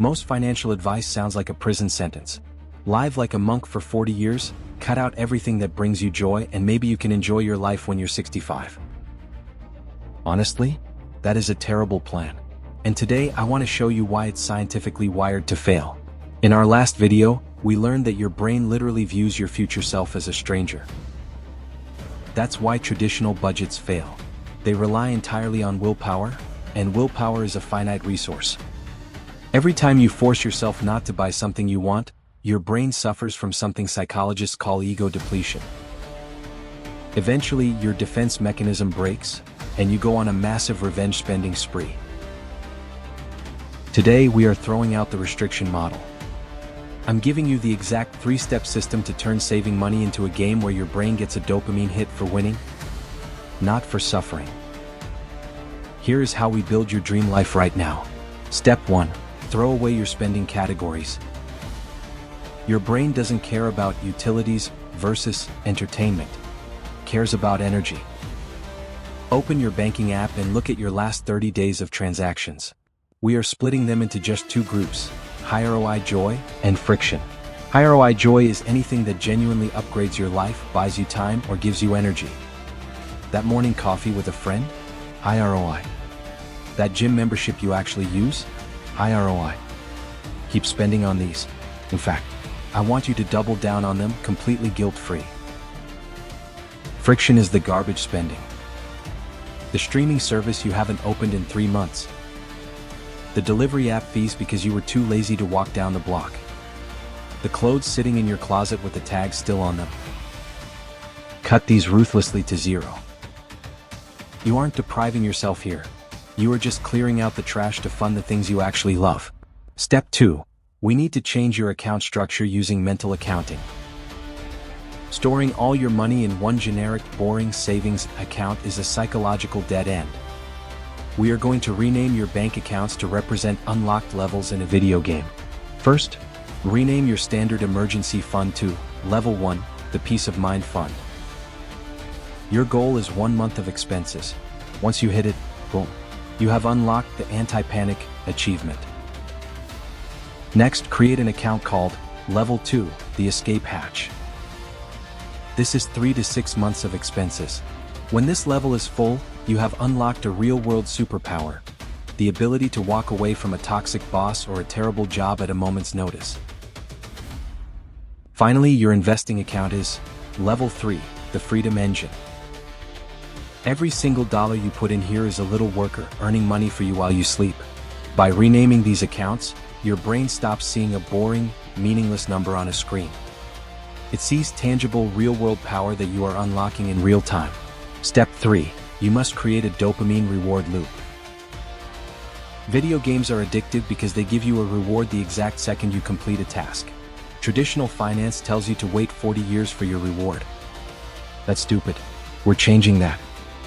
Most financial advice sounds like a prison sentence. Live like a monk for 40 years, cut out everything that brings you joy, and maybe you can enjoy your life when you're 65. Honestly, that is a terrible plan. And today I want to show you why it's scientifically wired to fail. In our last video, we learned that your brain literally views your future self as a stranger. That's why traditional budgets fail. They rely entirely on willpower, and willpower is a finite resource. Every time you force yourself not to buy something you want, your brain suffers from something psychologists call ego depletion. Eventually, your defense mechanism breaks, and you go on a massive revenge spending spree. Today, we are throwing out the restriction model. I'm giving you the exact 3-step system to turn saving money into a game where your brain gets a dopamine hit for winning, not for suffering. Here is how we build your dream life right now. Step 1. Throw away your spending categories. Your brain doesn't care about utilities versus entertainment. It cares about energy. Open your banking app and look at your last 30 days of transactions. We are splitting them into just 2 groups: high ROI joy and friction. High ROI joy is anything that genuinely upgrades your life, buys you time, or gives you energy. That morning coffee with a friend? High ROI. That gym membership you actually use? High ROI. Keep spending on these. In fact, I want you to double down on them completely guilt-free. Friction is the garbage spending. The streaming service you haven't opened in 3 months. The delivery app fees because you were too lazy to walk down the block. The clothes sitting in your closet with the tag still on them. Cut these ruthlessly to 0. You aren't depriving yourself here. You are just clearing out the trash to fund the things you actually love. Step 2. We need to change your account structure using mental accounting. Storing all your money in one generic, boring savings account is a psychological dead end. We are going to rename your bank accounts to represent unlocked levels in a video game. First, rename your standard emergency fund to Level 1, the Peace of Mind Fund. Your goal is 1 month of expenses. Once you hit it, boom, you have unlocked the anti-panic achievement. Next, create an account called Level 2, the Escape Hatch. This is 3 to 6 months of expenses. When this level is full, you have unlocked a real-world superpower, the ability to walk away from a toxic boss or a terrible job at a moment's notice. Finally, your investing account is Level 3, the Freedom Engine. Every single dollar you put in here is a little worker earning money for you while you sleep. By renaming these accounts, your brain stops seeing a boring, meaningless number on a screen. It sees tangible, real-world power that you are unlocking in real time. Step 3. You must create a dopamine reward loop. Video games are addictive because they give you a reward the exact second you complete a task. Traditional finance tells you to wait 40 years for your reward. That's stupid. We're changing that.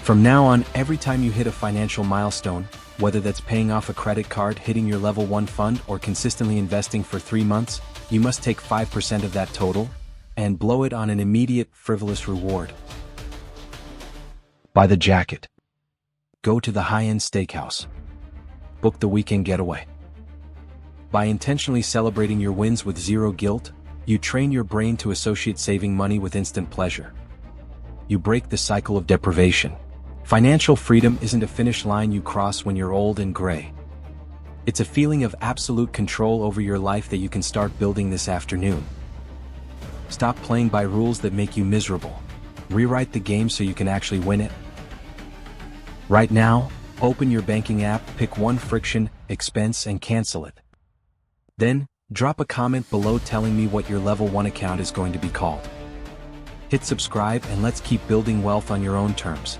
From now on, every time you hit a financial milestone, whether that's paying off a credit card, hitting your Level 1 fund, or consistently investing for 3 months, you must take 5% of that total and blow it on an immediate, frivolous reward. Buy the jacket. Go to the high-end steakhouse. Book the weekend getaway. By intentionally celebrating your wins with 0 guilt, you train your brain to associate saving money with instant pleasure. You break the cycle of deprivation. Financial freedom isn't a finish line you cross when you're old and gray. It's a feeling of absolute control over your life that you can start building this afternoon. Stop playing by rules that make you miserable. Rewrite the game so you can actually win it. Right now, open your banking app, pick one friction expense and cancel it. Then, drop a comment below telling me what your Level 1 account is going to be called. Hit subscribe and let's keep building wealth on your own terms.